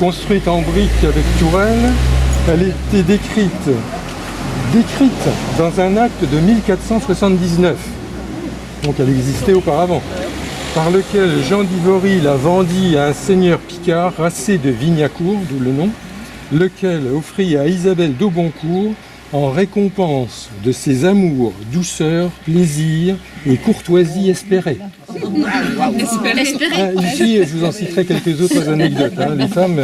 construite en briques avec tourelle. Elle était décrite dans un acte de 1479, donc elle existait auparavant, par lequel Jean d'Ivory la vendit à un seigneur picard, Racé de Vignacourt, d'où le nom, lequel offrit à Isabelle d'Auboncourt, en récompense de ses amours, douceur, plaisir et courtoisie espérée. Ici, je vous en citerai quelques autres anecdotes. Les femmes,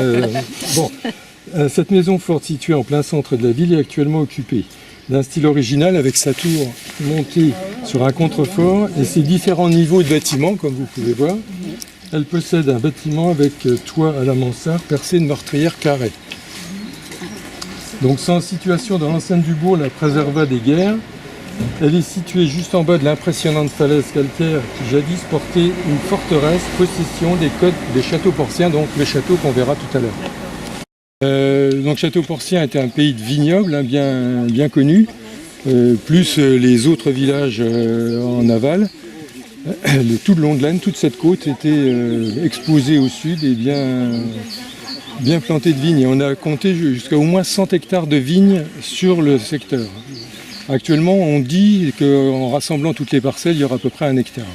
cette maison forte située en plein centre de la ville est actuellement occupée d'un style original avec sa tour montée sur un contrefort et ses différents niveaux de bâtiments, comme vous pouvez voir. Elle possède un bâtiment avec toit à la mansarde percé de meurtrières carrées. Donc sans situation dans l'enceinte du bourg, la préserva des guerres. Elle est située juste en bas de l'impressionnante falaise calcaire qui jadis portait une forteresse, possession des côtes des châteaux porciens, donc le château qu'on verra tout à l'heure. Donc Château-Porcien était un pays de vignobles, bien connu, plus les autres villages en aval. Tout le long de l'Aisne, toute cette côte était exposée au sud et bien plantée de vignes. Et on a compté jusqu'à au moins 100 hectares de vignes sur le secteur. Actuellement, on dit qu'en rassemblant toutes les parcelles, il y aura à peu près 1 hectare.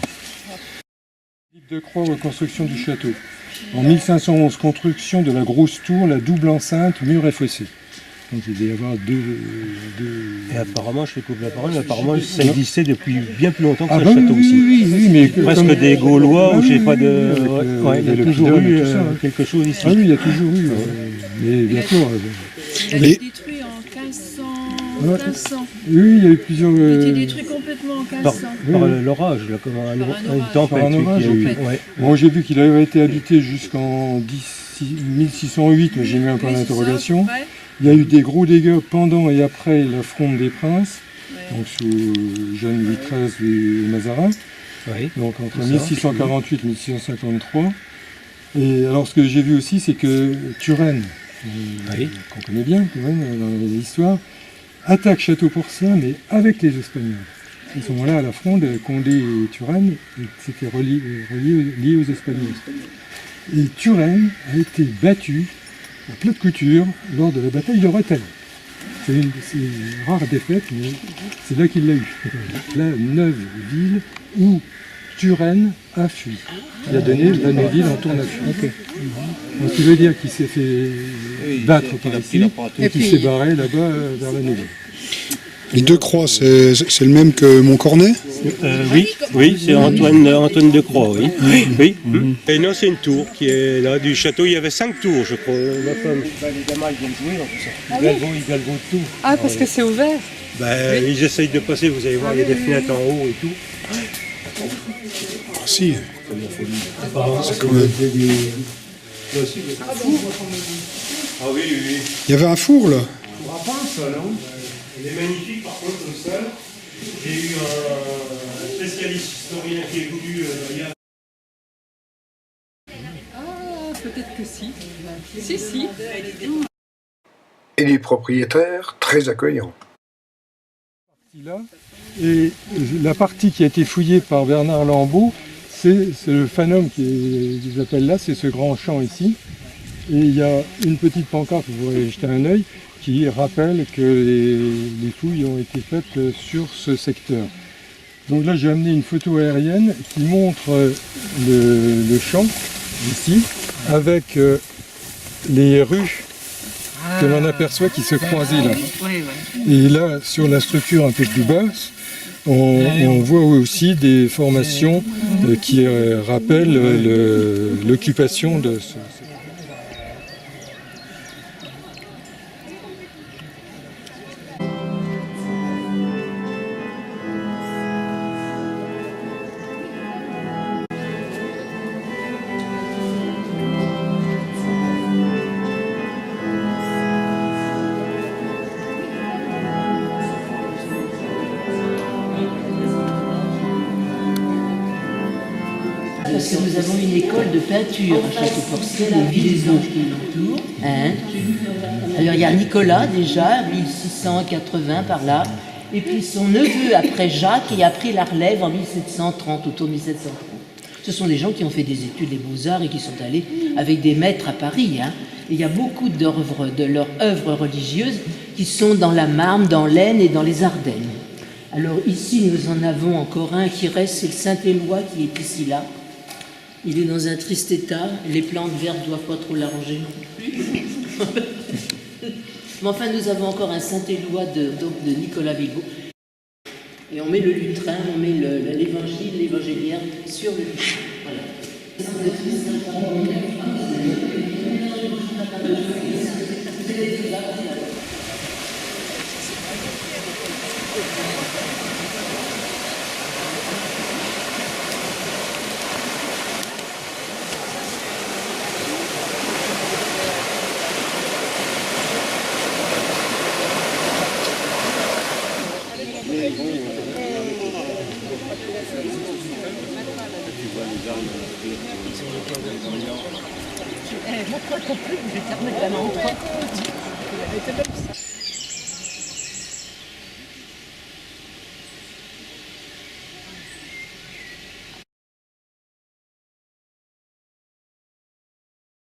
Philippe de Croix, reconstruction du château. En 1511, construction de la grosse tour, la double enceinte, mur et fossé. Donc il doit y avoir deux... Et apparemment, je te coupe la parole, apparemment ça existait depuis bien plus longtemps que ce bah château aussi. Oui, mais presque comme des Gaulois, ou je sais pas de... il y a toujours eu quelque chose ici. Ah oui, il y a toujours eu. Mais bien sûr. Elle a été détruite en 1500. Oui, il y a eu plusieurs... Elle a été détruite complètement en 1500. Par l'orage, comme une tempête. Bon, j'ai vu qu'il avait été habité jusqu'en 1608, mais j'ai mis un point d'interrogation. Il y a eu des gros dégâts pendant et après la Fronde des Princes, donc sous Jeanne Louis XIII et Mazarin, donc entre 1648 et 1653. Et alors ce que j'ai vu aussi, c'est que Turenne, qu'on connaît bien quand même dans l'histoire, attaque Château-Porcien, mais avec les Espagnols. À ce moment-là, à la Fronde, Condé et Turenne s'étaient liés aux Espagnols. Et Turenne a été battu à plat de couture lors de la bataille de Rethel. C'est une rare défaite, mais c'est là qu'il l'a eu. La Neuville où Turenne a fui. Il a donné la Neuville en tourne à fuir. Donc ce qui veut dire qu'il s'est fait battre par ici et qu'il s'est barré là-bas vers la Neuville. Les deux croix, c'est le même que Montcornet? Oui, c'est Antoine de Croix, oui. Et non, c'est une tour qui est là du château. Il y avait 5 tours, je crois. Ma femme. Les gamins, ils viennent jouer dans tout ça. Ils galvautent tout. Ah, parce que c'est ouvert? Ils essayent de passer, vous allez voir, il y a des fenêtres en haut et tout. Ah si. C'est quand même... Ah oui. Il y avait un four là? Il est magnifique par contre le sol. J'ai eu un spécialiste historien qui est venu Ah, peut-être que si. Si. Et les propriétaires très accueillants. Et la partie qui a été fouillée par Bernard Lambeau, c'est le fanum qu'ils appellent là, c'est ce grand champ ici. Et il y a une petite pancarte, vous pourrez jeter un œil, qui rappelle que les fouilles ont été faites sur ce secteur. Donc là j'ai amené une photo aérienne qui montre le champ ici avec les rues que l'on aperçoit qui se croisaient là. Et là sur la structure un peu plus basse, on voit aussi des formations qui rappellent l'occupation de ce... Parce que nous avons une école de peinture à Château-Porcien, les Villezons qui l'entourent. Alors il y a Nicolas déjà, 1680 par là, et puis son neveu après Jacques, et après la relève en 1730, autour de 1730. Ce sont des gens qui ont fait des études des beaux-arts et qui sont allés avec des maîtres à Paris. Et il y a beaucoup d'œuvres, de leurs œuvres religieuses qui sont dans la Marne, dans l'Aisne et dans les Ardennes. Alors ici, nous en avons encore un qui reste, c'est le Saint-Éloi qui est ici là. Il est dans un triste état, les plantes vertes ne doivent pas trop l'arranger non plus. Mais enfin, nous avons encore un Saint-Éloi de Nicolas Vigo. Et on met le lutrin, on met l'évangile, l'évangéliaire sur le lutrin. Voilà. Moi, je crois qu'on peut, vous êtes la main.